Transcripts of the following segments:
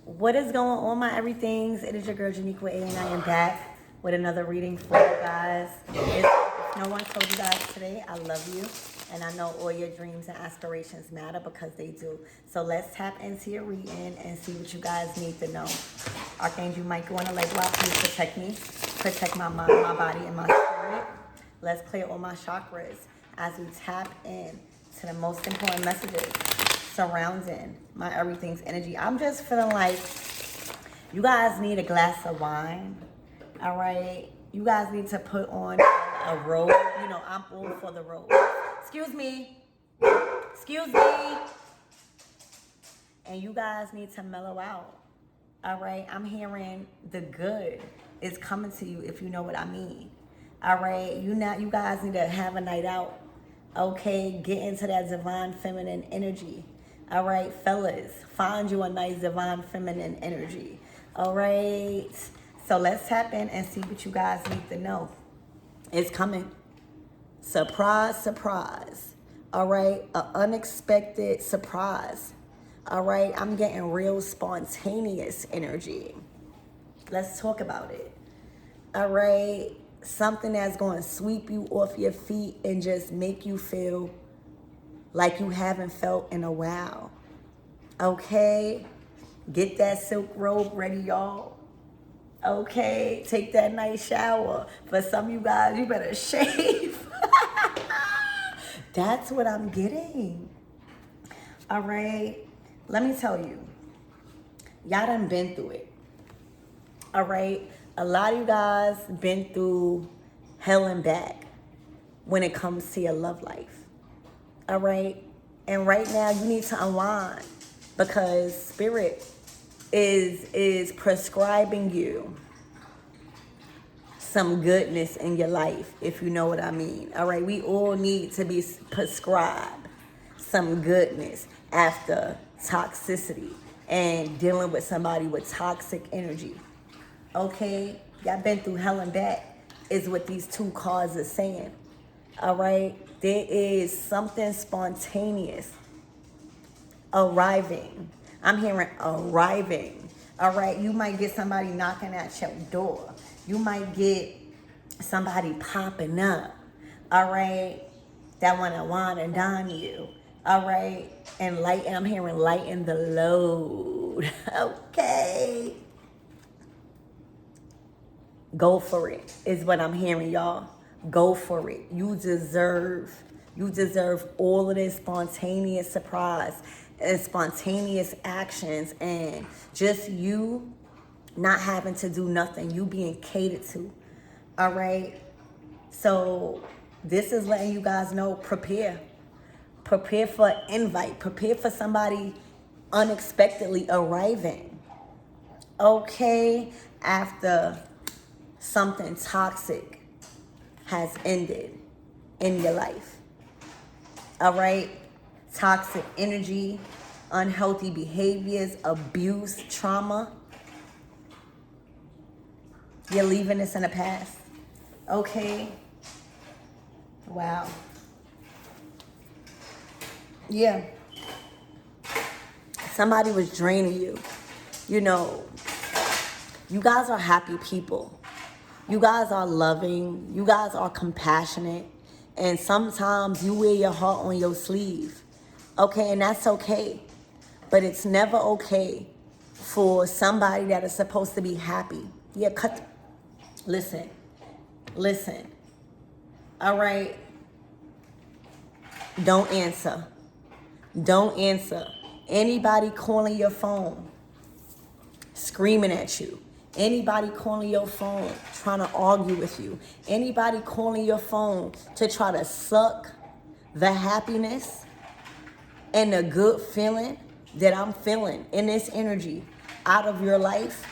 What is going on, my everythings? It is your girl Dikquil, and I am back with another reading for you guys. If no one told you guys today, I love you, and I know all your dreams and aspirations matter because they do. So let's tap into your reading and see what you guys need to know. Archangel Michael on the leg rock, please protect me, protect my mind, my body, and my spirit. Let's clear all my chakras as we tap in to the most important messages surrounding my everything's energy. I'm just feeling like you guys need a glass of wine, all right? You guys need to put on a robe. You know, I'm all for the robe. Excuse me. Excuse me. And you guys need to mellow out, all right? I'm hearing the good is coming to you, if you know what I mean, all right? You guys need to have a night out, okay? Get into that divine feminine energy. All right, fellas, find you a nice divine feminine energy. All right, so let's tap in and see what you guys need to know. It's coming. Surprise, surprise. All right, an unexpected surprise. All right, I'm getting real spontaneous energy. Let's talk about it. All right, something that's going to sweep you off your feet and just make you feel like you haven't felt in a while. Okay? Get that silk robe ready, y'all. Okay? Take that nice shower. For some of you guys, you better shave. That's what I'm getting. All right? Let me tell you. Y'all done been through it. All right? A lot of you guys been through hell and back when it comes to your love life. All right, and right now you need to unwind because spirit is prescribing you some goodness in your life, if you know what I mean. All right, we all need to be prescribed some goodness after toxicity and dealing with somebody with toxic energy. Okay, y'all been through hell and back is what these two cards are saying. All right, there is something spontaneous arriving. I'm hearing arriving. All right, you might get somebody knocking at your door. You might get somebody popping up. All right, that want to wine and dine you. All right, and I'm hearing lighten the load. Okay, go for it is what I'm hearing, y'all. Go for it. You deserve all of this spontaneous surprise and spontaneous actions and just you not having to do nothing, you being catered to. All right. So this is letting you guys know, prepare for an invite, prepare for somebody unexpectedly arriving. Okay. After something toxic has ended in your life. All right? Toxic energy, unhealthy behaviors, abuse, trauma. You're leaving this in the past. Okay? Wow. Yeah. Somebody was draining you. You know, you guys are happy people. You guys are loving. You guys are compassionate. And sometimes you wear your heart on your sleeve. Okay, and that's okay. But it's never okay for somebody that is supposed to be happy. Yeah, listen. All right. Don't answer. Anybody calling your phone, screaming at you. Anybody calling your phone, trying to argue with you. Anybody calling your phone to try to suck the happiness and the good feeling that I'm feeling in this energy out of your life,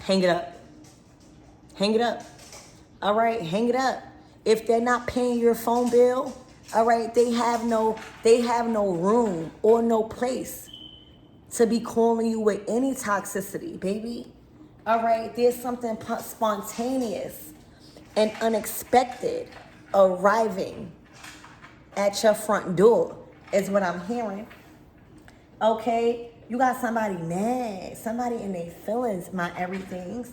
hang it up. All right, hang it up. If they're not paying your phone bill, all right, they have no room or no place to be calling you with any toxicity, baby. All right, there's something spontaneous and unexpected arriving at your front door is what I'm hearing. Okay, You got somebody mad, somebody in their feelings, my everythings.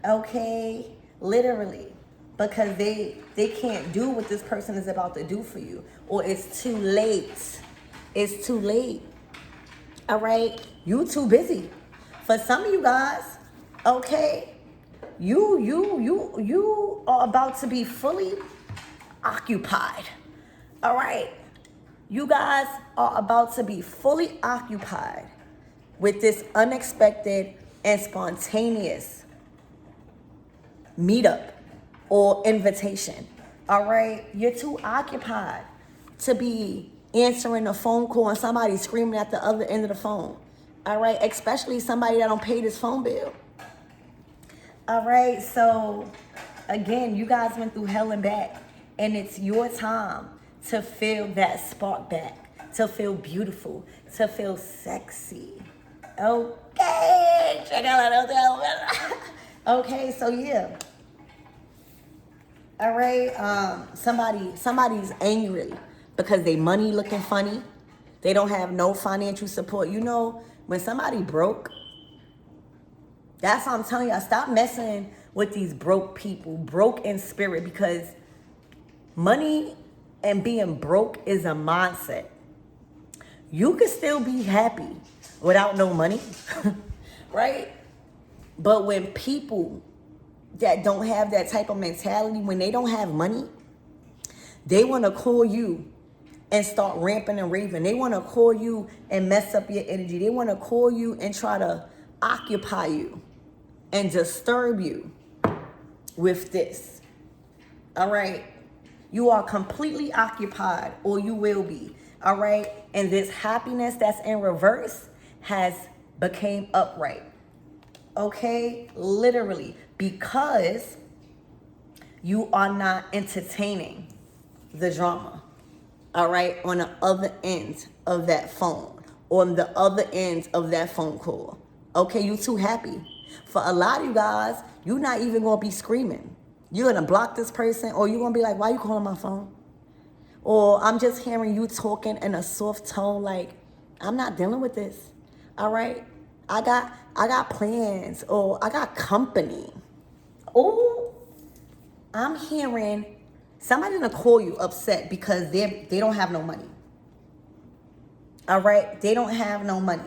Okay, literally, because they can't do what this person is about to do for you, or it's too late. It's too late. All right, you too busy. For some of you guys, okay, you are about to be fully occupied. All right, you guys are about to be fully occupied with this unexpected and spontaneous meetup or invitation. All right, you're too occupied to be answering a phone call and somebody screaming at the other end of the phone. All right, especially somebody that don't pay this phone bill. All right, so again, you guys went through hell and back, and it's your time to feel that spark back, to feel beautiful, to feel sexy. Okay, check out that. Okay, so yeah. All right, somebody's angry because they money looking funny. They don't have no financial support. You know, when somebody broke, that's what I'm telling y'all. Stop messing with these broke people, broke in spirit, because money and being broke is a mindset. You can still be happy without no money, right? But when people that don't have that type of mentality, when they don't have money, they want to call you and start ramping and raving. They want to call you and mess up your energy. They want to call you and try to occupy you and disturb you with this. All right? You are completely occupied, or you will be. All right? And this happiness that's in reverse has became upright. Okay? Literally. Because you are not entertaining the drama. All right? On the other end of that phone. On the other end of that phone call. Okay? You too happy. For a lot of you guys, you're not even going to be screaming. You're going to block this person, or you're going to be like, why you calling my phone? Or I'm just hearing you talking in a soft tone like, I'm not dealing with this. All right? I got plans, or I got company. Oh, I'm hearing somebody's going to call you upset because they don't have no money. All right? They don't have no money.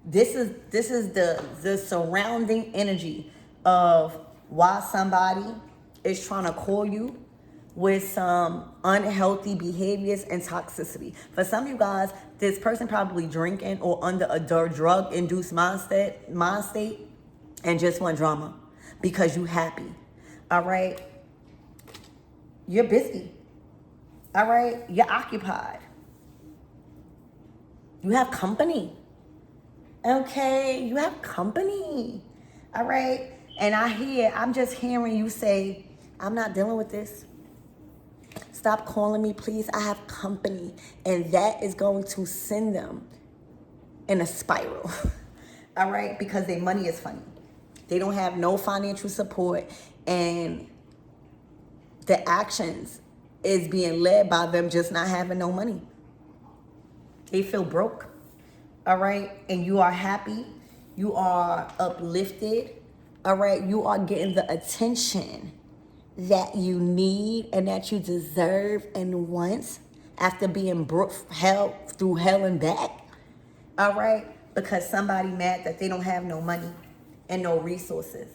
This is the surrounding energy of why somebody is trying to call you with some unhealthy behaviors and toxicity. For some of you guys, this person probably drinking or under a drug-induced mind state and just want drama because you happy. All right? You're busy. All right? You're occupied. You have company. Okay, you have company. All right? And I'm just hearing you say, I'm not dealing with this. Stop calling me, please. I have company. And that is going to send them in a spiral. All right? Because their money is funny. They don't have no financial support. And the actions is being led by them just not having no money. They feel broke. All right? And you are happy. You are uplifted. All right? You are getting the attention that you need and that you deserve and want after being held through hell and back. All right? Because somebody mad that they don't have no money and no resources.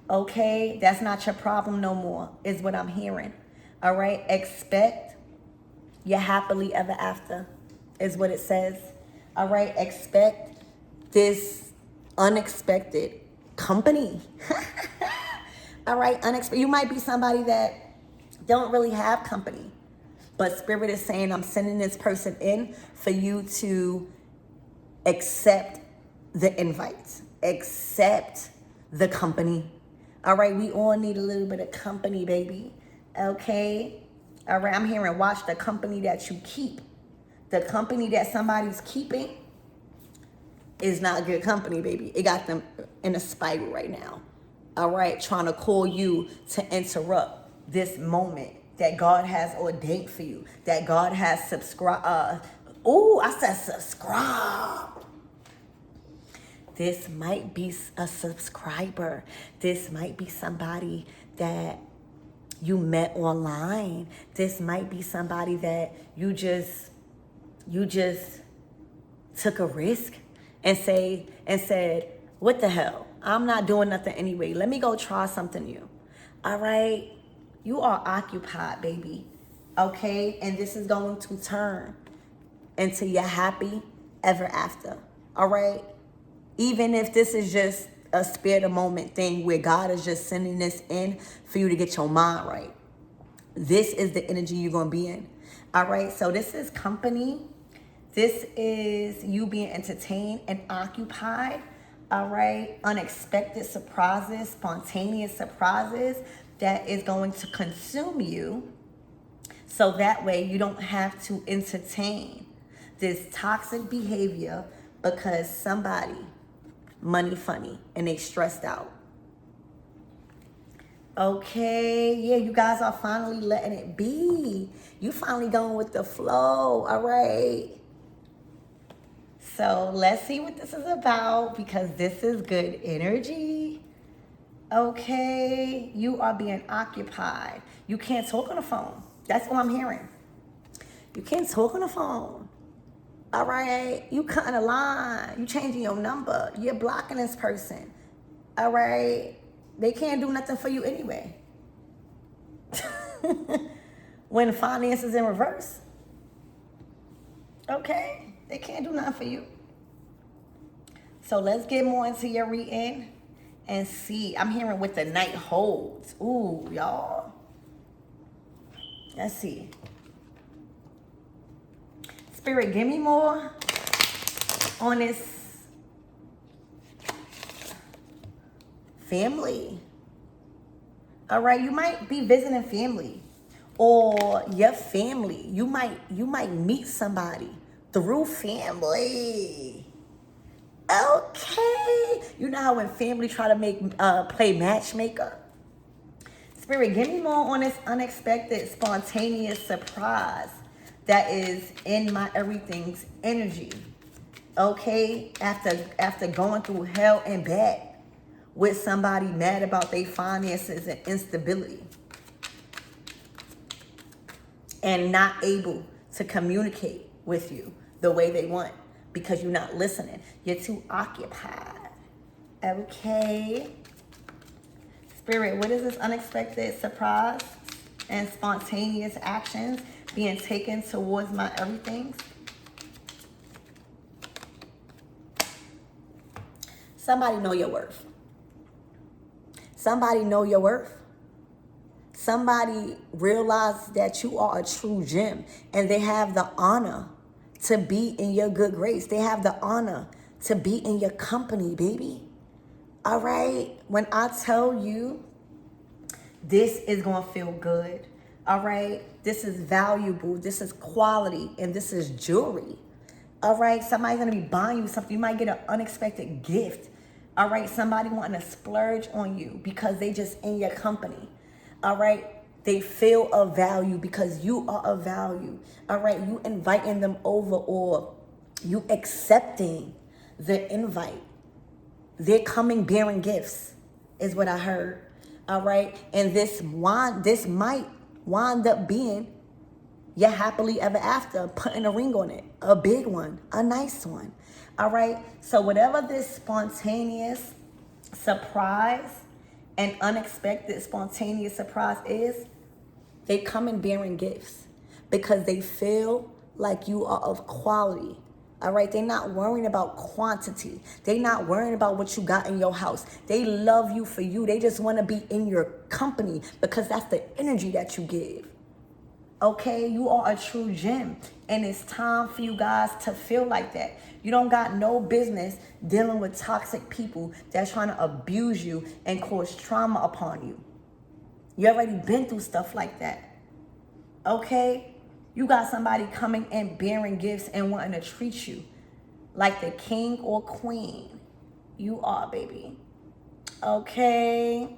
Okay? That's not your problem no more, is what I'm hearing. All right? Expect your happily ever after, is what it says. All right? Expect this unexpected company. All right? You might be somebody that don't really have company, but Spirit is saying, I'm sending this person in for you to accept the invite, accept the company. All right? We all need a little bit of company, baby. Okay? All right? I'm hearing, watch the company that you keep. The company that somebody's keeping is not good company, baby. It got them in a spiral right now. All right? Trying to call you to interrupt this moment that God has ordained for you, that God has Ooh, I said subscribe. This might be a subscriber. This might be somebody that you met online. This might be somebody that you just took a risk and said, what the hell? I'm not doing nothing anyway. Let me go try something new. All right? You are occupied, baby. Okay? And this is going to turn into your happy ever after. All right? Even if this is just a spare the moment thing where God is just sending this in for you to get your mind right. This is the energy you're going to be in. All right? So this is company. This is you being entertained and occupied. All right? Unexpected surprises, spontaneous surprises that is going to consume you. So that way you don't have to entertain this toxic behavior because somebody money funny and they stressed out. Okay, yeah, you guys are finally letting it be. You finally going with the flow, all right? So let's see what this is about because this is good energy. Okay, you are being occupied. You can't talk on the phone. That's what I'm hearing. You can't talk on the phone. All right, you cutting a line. You changing your number. You're blocking this person. All right, they can't do nothing for you anyway. When finance is in reverse, okay, they can't do nothing for you. So let's get more into your reading and see. I'm hearing what the night holds. Ooh, y'all. Let's see. Spirit, give me more on this family. All right, you might be visiting family or your family. You might meet somebody through family. Okay. You know how when family try to play matchmaker? Spirit, give me more on this unexpected, spontaneous surprise that is in my everything's energy. Okay? After going through hell and back with somebody mad about their finances and instability and not able to communicate with you the way they want because you're not listening. You're too occupied. Okay? Spirit, what is this unexpected surprise and spontaneous actions being taken towards my everything? Somebody know your worth. Somebody know your worth. Somebody realize that you are a true gem and they have the honor to be in your good grace. They have the honor to be in your company, baby. All right? When I tell you this is going to feel good, all right? This is valuable. This is quality. And this is jewelry. All right? Somebody's going to be buying you something. You might get an unexpected gift. All right? Somebody wanting to splurge on you because they just in your company. All right? They feel of value because you are of value. All right? You inviting them over or you accepting the invite. They're coming bearing gifts is what I heard. All right? And this might wind up being your happily ever after, putting a ring on it, a big one, a nice one. All right? So whatever this spontaneous surprise and unexpected spontaneous surprise is, they come in bearing gifts because they feel like you are of quality. All right, they're not worrying about quantity. They're not worrying about what you got in your house. They love you for you. They just want to be in your company because that's the energy that you give. Okay, you are a true gem. And it's time for you guys to feel like that. You don't got no business dealing with toxic people that's trying to abuse you and cause trauma upon you. You already been through stuff like that. Okay? You got somebody coming and bearing gifts and wanting to treat you like the king or queen you are, baby. Okay?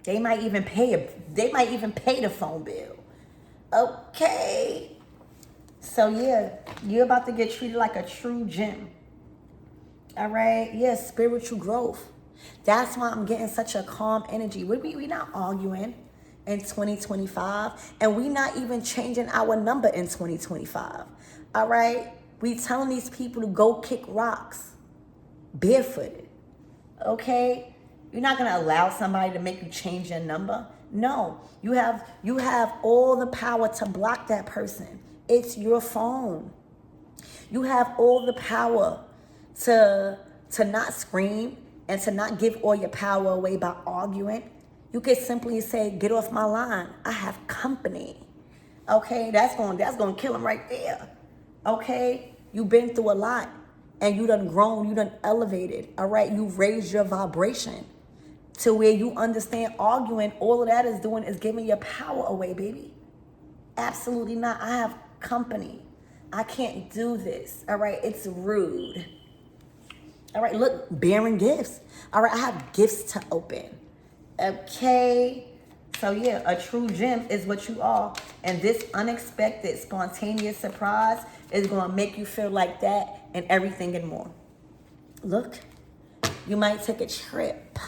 They might even pay the phone bill. Okay? So yeah, you're about to get treated like a true gem. All right? Yeah, spiritual growth. That's why I'm getting such a calm energy. We not arguing in 2025, and we not even changing our number in 2025. All right? We telling these people to go kick rocks barefooted. Okay? You're not gonna allow somebody to make you change your number. No, you have all the power to block that person. It's your phone. You have all the power to not scream and to not give all your power away by arguing. You could simply say, get off my line. I have company. Okay, that's gonna kill him right there. Okay, you've been through a lot and you done grown, you done elevated. All right, you've raised your vibration to where you understand arguing, all of that is doing is giving your power away, baby. Absolutely not. I have company. I can't do this. All right, it's rude. All right, look, bearing gifts. All right, I have gifts to open. Okay, so yeah, a true gem is what you are. And this unexpected, spontaneous surprise is gonna make you feel like that and everything and more. Look, you might take a trip.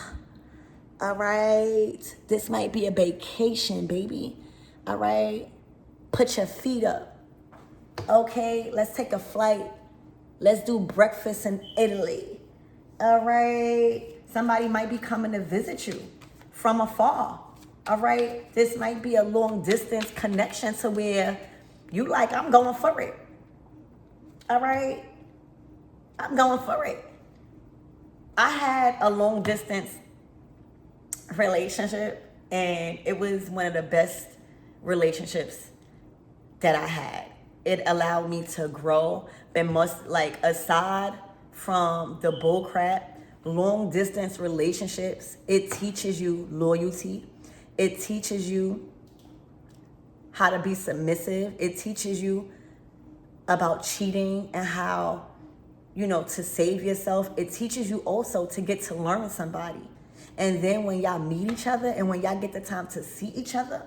All right, this might be a vacation, baby. All right, put your feet up. Okay, let's take a flight. Let's do breakfast in Italy. All right, somebody might be coming to visit you from afar. All right, this might be a long distance connection to where you like, I'm going for it. All right, I'm going for it. I had a long distance relationship, and it was one of the best relationships that I had. It allowed me to grow, but aside from the bull crap, long distance relationships, it teaches you loyalty. It teaches you how to be submissive. It teaches you about cheating and how, to save yourself. It teaches you also to get to learn somebody. And then when y'all meet each other and when y'all get the time to see each other,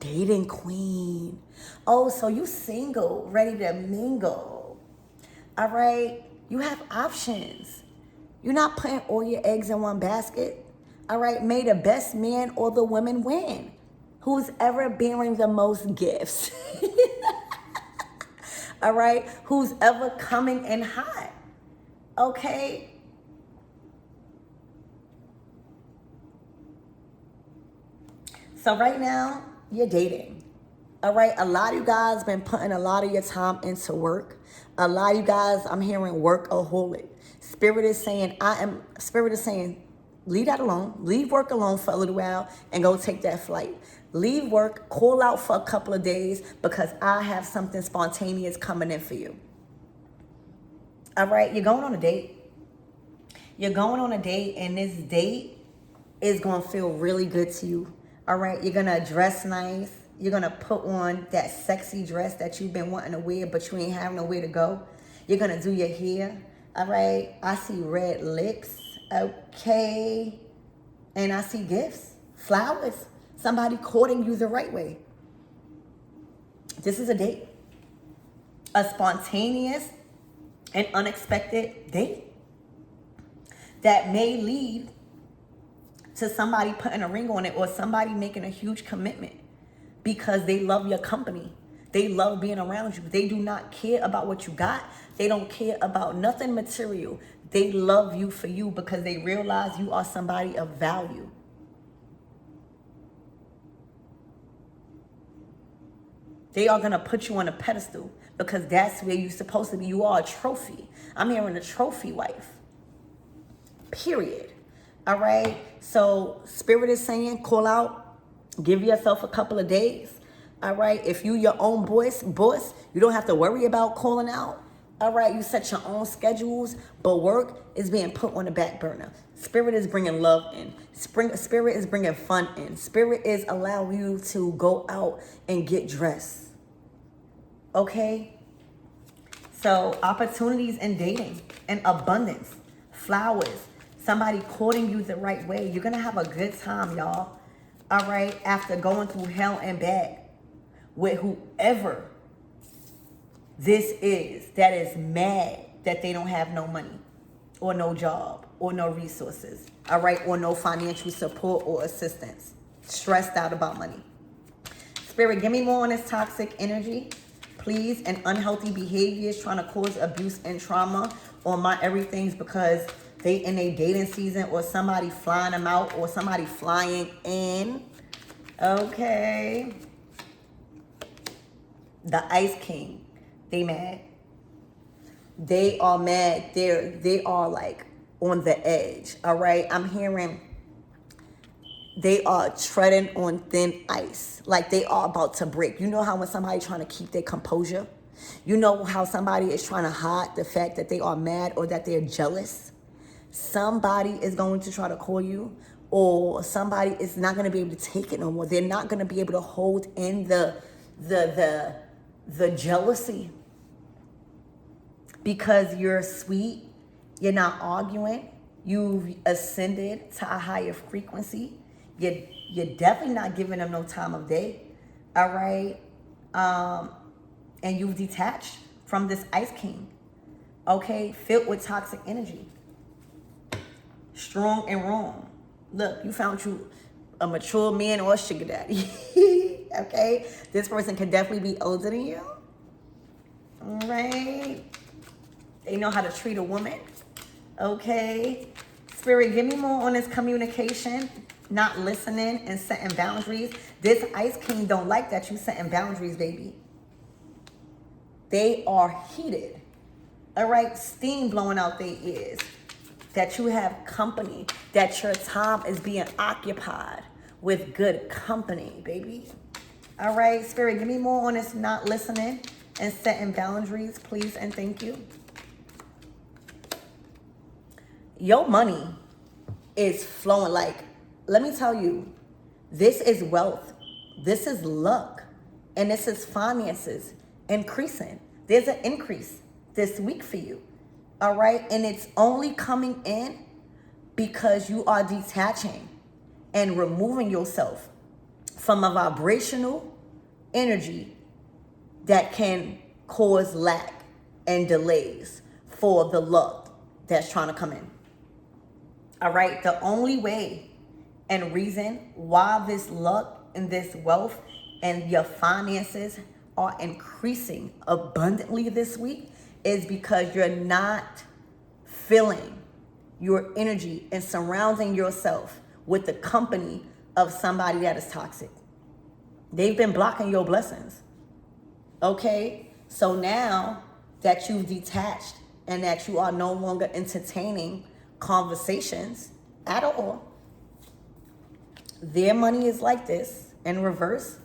dating queen. Oh, so you single, ready to mingle. All right, you have options. You're not putting all your eggs in one basket. All right, may the best man or the woman win. Who's ever bearing the most gifts. All right, who's ever coming in hot. Okay. So right now, you're dating. All right, a lot of you guys been putting a lot of your time into work. A lot of you guys, I'm hearing workaholic. Spirit is saying, leave that alone. Leave work alone for a little while and go take that flight. Leave work, call out for a couple of days because I have something spontaneous coming in for you. All right, you're going on a date. You're going on a date, and this date is going to feel really good to you. All right, you're going to dress nice. You're going to put on that sexy dress that you've been wanting to wear, but you ain't have nowhere to go. You're going to do your hair. All right, I see red lips. Okay, and I see gifts, flowers, somebody courting you the right way. This is a date, a spontaneous and unexpected date that may lead to somebody putting a ring on it or somebody making a huge commitment because they love your company. They love being around you. They do not care about what you got. They don't care about nothing material. They love you for you because they realize you are somebody of value. They are going to put you on a pedestal because that's where you're supposed to be. You are a trophy. I'm hearing a trophy wife. Period. All right. So Spirit is saying, call out, give yourself a couple of days. All right. If you your own boss, you don't have to worry about calling out. All right. You set your own schedules, but work is being put on the back burner. Spirit is bringing love in. Spirit is bringing fun in. Spirit is allowing you to go out and get dressed. Okay. So opportunities in dating and abundance, flowers, somebody courting you the right way. You're going to have a good time, y'all. All right. After going through hell and back with whoever that is mad that they don't have no money or no job or no resources, all right, or no financial support or assistance, stressed out about money. Spirit, give me more on this toxic energy, please, and unhealthy behaviors trying to cause abuse and trauma on my everything's because they in a dating season or somebody flying them out or somebody flying in. Okay. The Ice King, they mad. They are mad. They are like on the edge. All right. I'm hearing they are treading on thin ice. Like they are about to break. You know how when somebody trying to keep their composure? You know how somebody is trying to hide the fact that they are mad or that they're jealous? Somebody is going to try to call you, or somebody is not going to be able to take it no more. They're not going to be able to hold in the jealousy. Because you're sweet, you're not arguing, you've ascended to a higher frequency, you're definitely not giving them no time of day, all right? And you've detached from this Ice King, okay? Filled with toxic energy. Strong and wrong. Look, you found you a mature man or a sugar daddy, okay? This person could definitely be older than you, all right? They know how to treat a woman. Okay. Spirit, give me more on this communication, not listening and setting boundaries. This Ice King don't like that you setting boundaries, baby. They are heated. All right. Steam blowing out their ears. That you have company. That your time is being occupied with good company, baby. All right. Spirit, give me more on this not listening and setting boundaries, please and thank you. Your money is flowing. Like, let me tell you, this is wealth. This is luck. And this is finances increasing. There's an increase this week for you. All right. And it's only coming in because you are detaching and removing yourself from a vibrational energy that can cause lack and delays for the luck that's trying to come in. All right, the only way and reason why this luck and this wealth and your finances are increasing abundantly this week is because you're not filling your energy and surrounding yourself with the company of somebody that is toxic. They've been blocking your blessings. Okay, so now that you've detached and that you are no longer entertaining conversations at all, their money is like this in reverse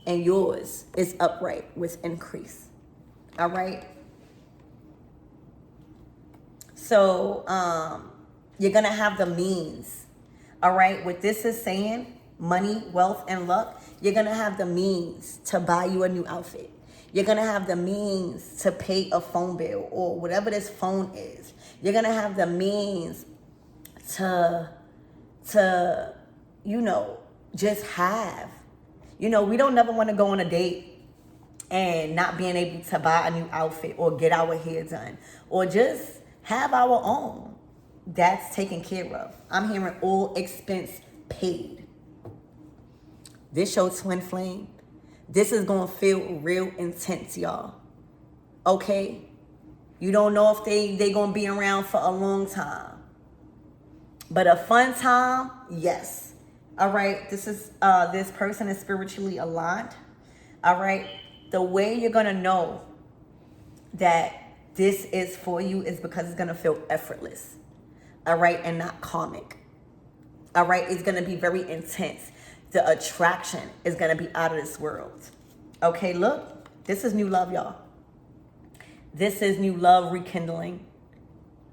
and yours is upright with increase. All right. So you're gonna have the means. All right, what this is saying, money, wealth, and luck, you're gonna have the means to buy you a new outfit. You're gonna have the means to pay a phone bill or whatever this phone is. You're gonna have the means to just have. We don't never want to go on a date and not being able to buy a new outfit or get our hair done or just have our own. That's taken care of. I'm hearing all expense paid. This your twin flame. This is gonna feel real intense, y'all. Okay? You don't know if they gonna be around for a long time. But a fun time, yes. All right, this person is spiritually aligned. All right, the way you're gonna know that this is for you is because it's gonna feel effortless. All right, and not karmic. All right, it's gonna be very intense. The attraction is gonna be out of this world. Okay, look, this is new love, y'all. This is new love rekindling.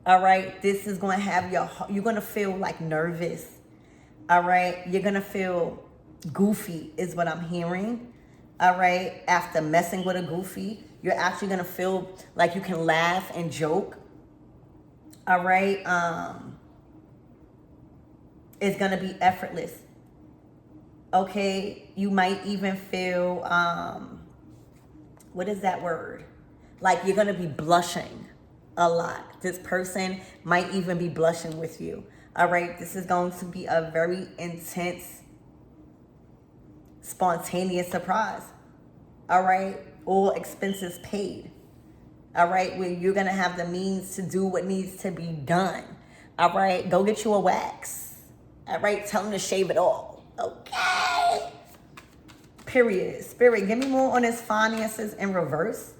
All right, this is going to have you're going to feel like nervous. All right, you're going to feel goofy is what I'm hearing. All right, after messing with a goofy, you're actually going to feel like you can laugh and joke. All right, it's going to be effortless. Okay, you might even feel What is that word? Like you're going to be blushing a lot. This person might even be blushing with you. All right. This is going to be a very intense, spontaneous surprise. All right. All expenses paid. All right. Where you're going to have the means to do what needs to be done. All right. Go get you a wax. All right. Tell them to shave it all. Okay. Period. Spirit, give me more on his finances in reverse.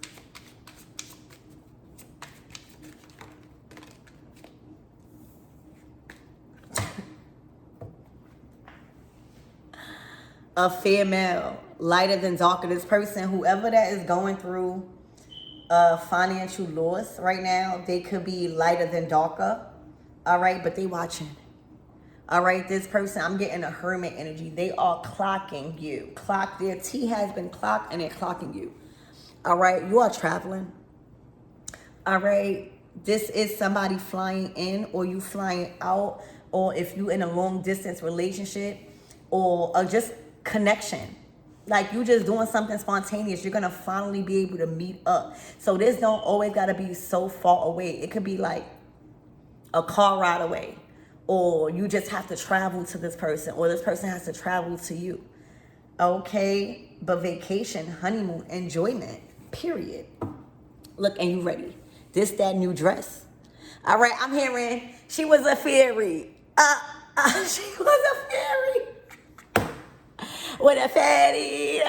A female, lighter than darker. This person, whoever that is going through financial loss right now, they could be lighter than darker. All right, but they watching. All right, this person, I'm getting a hermit energy. They are clocking you. Their T has been clocked and they're clocking you. All right, you are traveling. All right, this is somebody flying in or you flying out, or if you in a long distance relationship or just connection. Like you just doing something spontaneous. You're going to finally be able to meet up. So this don't always got to be so far away. It could be like a car ride away. Or you just have to travel to this person. Or this person has to travel to you. Okay? But vacation, honeymoon, enjoyment. Period. Look, and you ready. This, that new dress. All right, I'm hearing she was a fairy. She was a fairy. With a fatty,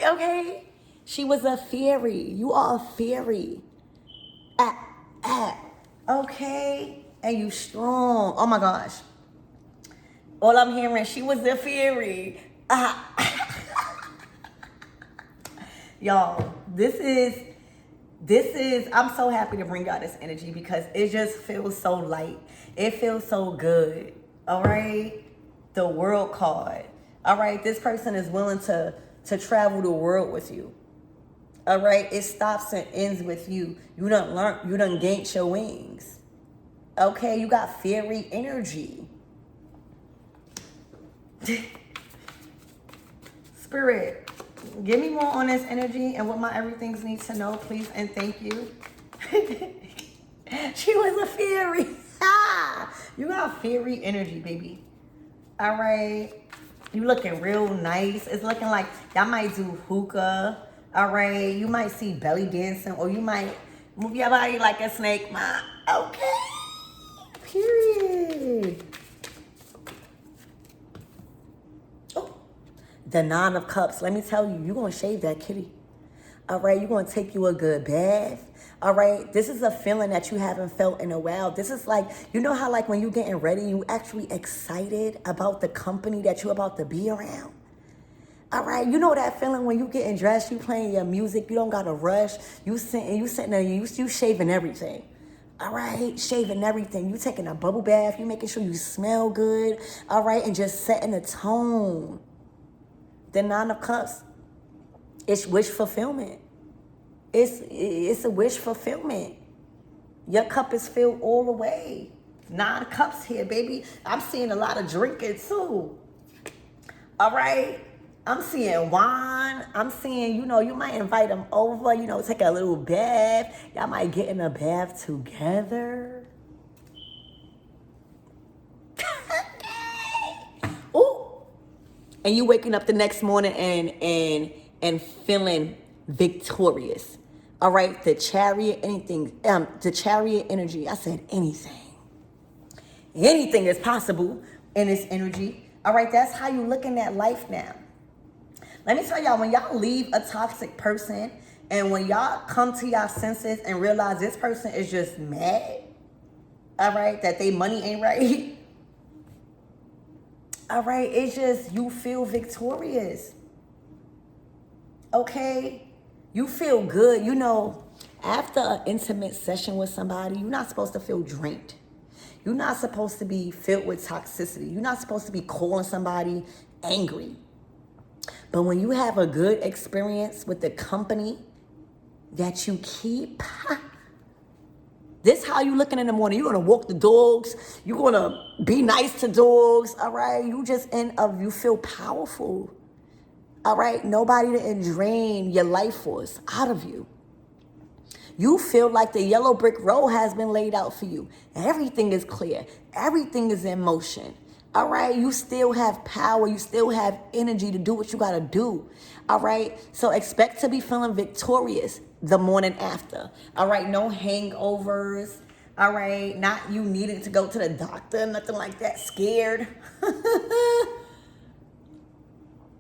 okay? She was a fairy. You are a fairy. Okay? And you strong. Oh my gosh. All I'm hearing, she was a fairy. Y'all, this is, I'm so happy to bring y'all this energy because it just feels so light. It feels so good. All right? The world card. All right, this person is willing to travel the world with you. All right, it stops and ends with you. You done gained your wings. Okay, you got fairy energy. Spirit, give me more on this energy and what my everythings need to know, please, and thank you. She was a fairy. You got fairy energy, baby. All right. You looking real nice. It's looking like y'all might do hookah. All right. You might see belly dancing, or you might move your body like a snake. Okay. Period. Oh, the 9 of Cups. Let me tell you, you're going to shave that kitty. All right. You're going to take you a good bath. All right, this is a feeling that you haven't felt in a while. This is like, you know how like when you're getting ready, you actually excited about the company that you're about to be around? All right, you know that feeling when you getting dressed, you playing your music, you don't got to rush. You sitting there, you shaving everything. All right, shaving everything. You taking a bubble bath, you making sure you smell good. All right, and just setting the tone. The 9 of Cups, it's wish fulfillment. It's a wish fulfillment. Your cup is filled all the way. 9 cups here, baby. I'm seeing a lot of drinking too. All right. I'm seeing wine. I'm seeing, you might invite them over, take a little bath. Y'all might get in a bath together. Ooh. And you waking up the next morning and feeling victorious. All right, the chariot, the chariot energy. I said anything. Anything is possible in this energy. All right, that's how you looking at life now. Let me tell y'all, when y'all leave a toxic person and when y'all come to y'all senses and realize this person is just mad, all right, that they money ain't right. All right, it's just you feel victorious. Okay? You feel good. After an intimate session with somebody, you're not supposed to feel drained. You're not supposed to be filled with toxicity. You're not supposed to be calling somebody angry. But when you have a good experience with the company that you keep, this how you looking in the morning. You're going to walk the dogs. You're going to be nice to dogs. All right? You feel powerful. All right? Nobody didn't drain your life force out of you. You feel like the yellow brick road has been laid out for you. Everything is clear. Everything is in motion. All right? You still have power. You still have energy to do what you got to do. All right? So expect to be feeling victorious the morning after. All right? No hangovers. All right? Not you needing to go to the doctor, nothing like that. Scared.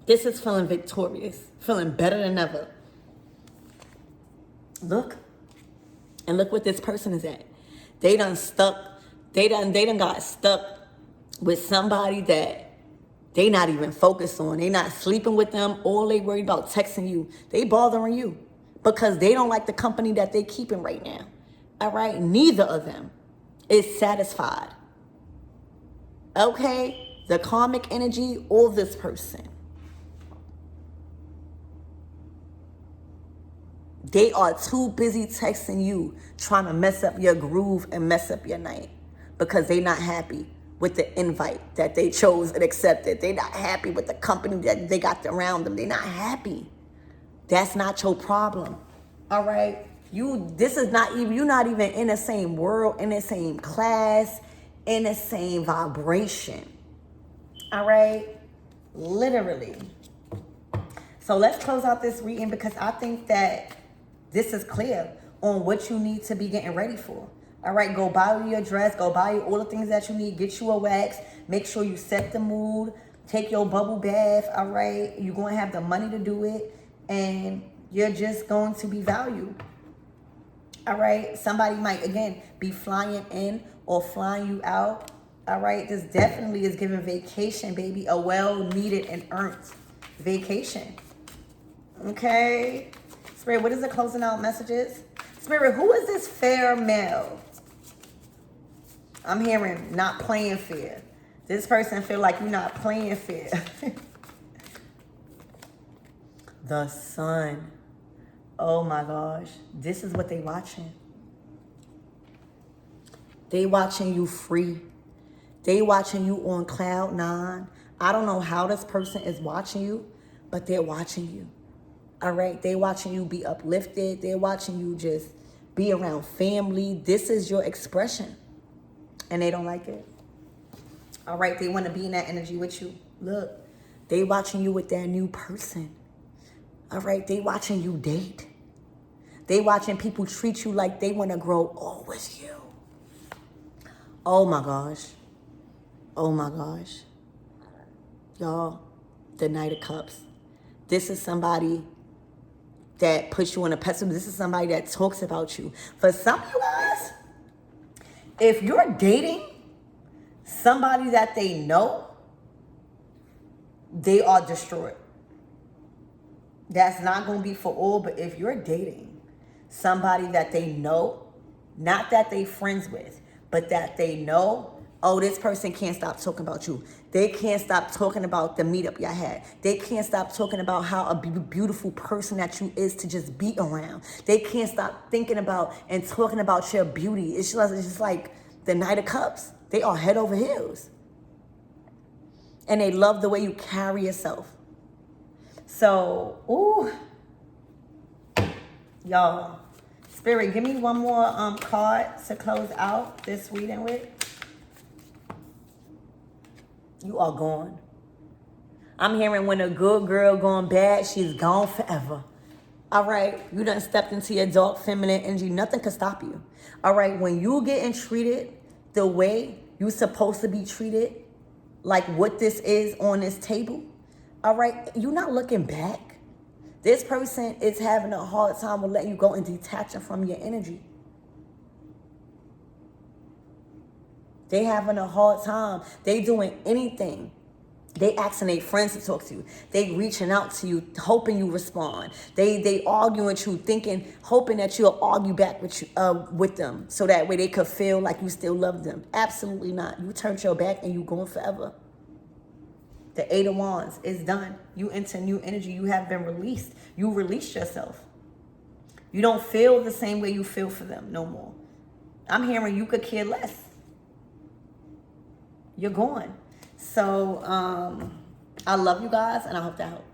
This is feeling victorious. Feeling better than ever. Look. And look what this person is at. They done got stuck with somebody that they not even focused on. They not sleeping with them. All they worried about texting you. They bothering you because they don't like the company that they keeping right now. All right? Neither of them is satisfied. Okay? The karmic energy or this person. They are too busy texting you, trying to mess up your groove and mess up your night because they not happy with the invite that they chose and accepted. They not happy with the company that they got around them. They not happy. That's not your problem. All right? You're not even in the same world, in the same class, in the same vibration. All right? Literally. So let's close out this reading because I think that this is clear on what you need to be getting ready for. All right, go buy you your dress. Go buy you all the things that you need. Get you a wax. Make sure you set the mood. Take your bubble bath. All right, you're going to have the money to do it. And you're just going to be valued. All right, somebody might, again, be flying in or flying you out. All right, this definitely is giving vacation, baby. A well-needed and earned vacation. Okay. Spirit, what is the closing out messages? Spirit, who is this fair male? I'm hearing not playing fair. This person feel like you're not playing fair. The sun. Oh my gosh. This is what they watching. They watching you free. They watching you on cloud nine. I don't know how this person is watching you, but they're watching you. All right, they watching you be uplifted. They're watching you just be around family. This is your expression. And they don't like it. All right, they want to be in that energy with you. Look, they watching you with that new person. All right, they watching you date. They watching people treat you like they want to grow old with you. Oh my gosh. Oh my gosh. Y'all, the Knight of Cups. This is somebody that puts you on a pedestal. This is somebody that talks about you. For some of you guys, if you're dating somebody that they know, they are destroyed. That's not going to be for all, but if you're dating somebody that they know, not that they friends with, but that they know, oh, this person can't stop talking about you. They can't stop talking about the meetup y'all had. They can't stop talking about how a beautiful person that you is to just be around. They can't stop thinking about and talking about your beauty. It's just like the Knight of Cups. They are head over heels. And they love the way you carry yourself. So, ooh. Y'all. Spirit, give me one more card to close out this reading with. You are gone. I'm hearing when a good girl gone bad, she's gone forever. All right, you done stepped into your dark feminine energy. Nothing can stop you. All right, when you getting treated the way you supposed to be treated, like what this is on this table, all right, you're not looking back. This person is having a hard time with letting you go and detaching from your energy. They having a hard time. They doing anything. They asking their friends to talk to you. They reaching out to you, hoping you respond. They arguing with you, hoping that you'll argue back with them, so that way they could feel like you still love them. Absolutely not. You turned your back and you going forever. The Eight of Wands is done. You enter new energy. You have been released. You released yourself. You don't feel the same way you feel for them no more. I'm hearing you could care less. You're gone. So I love you guys, and I hope that helps.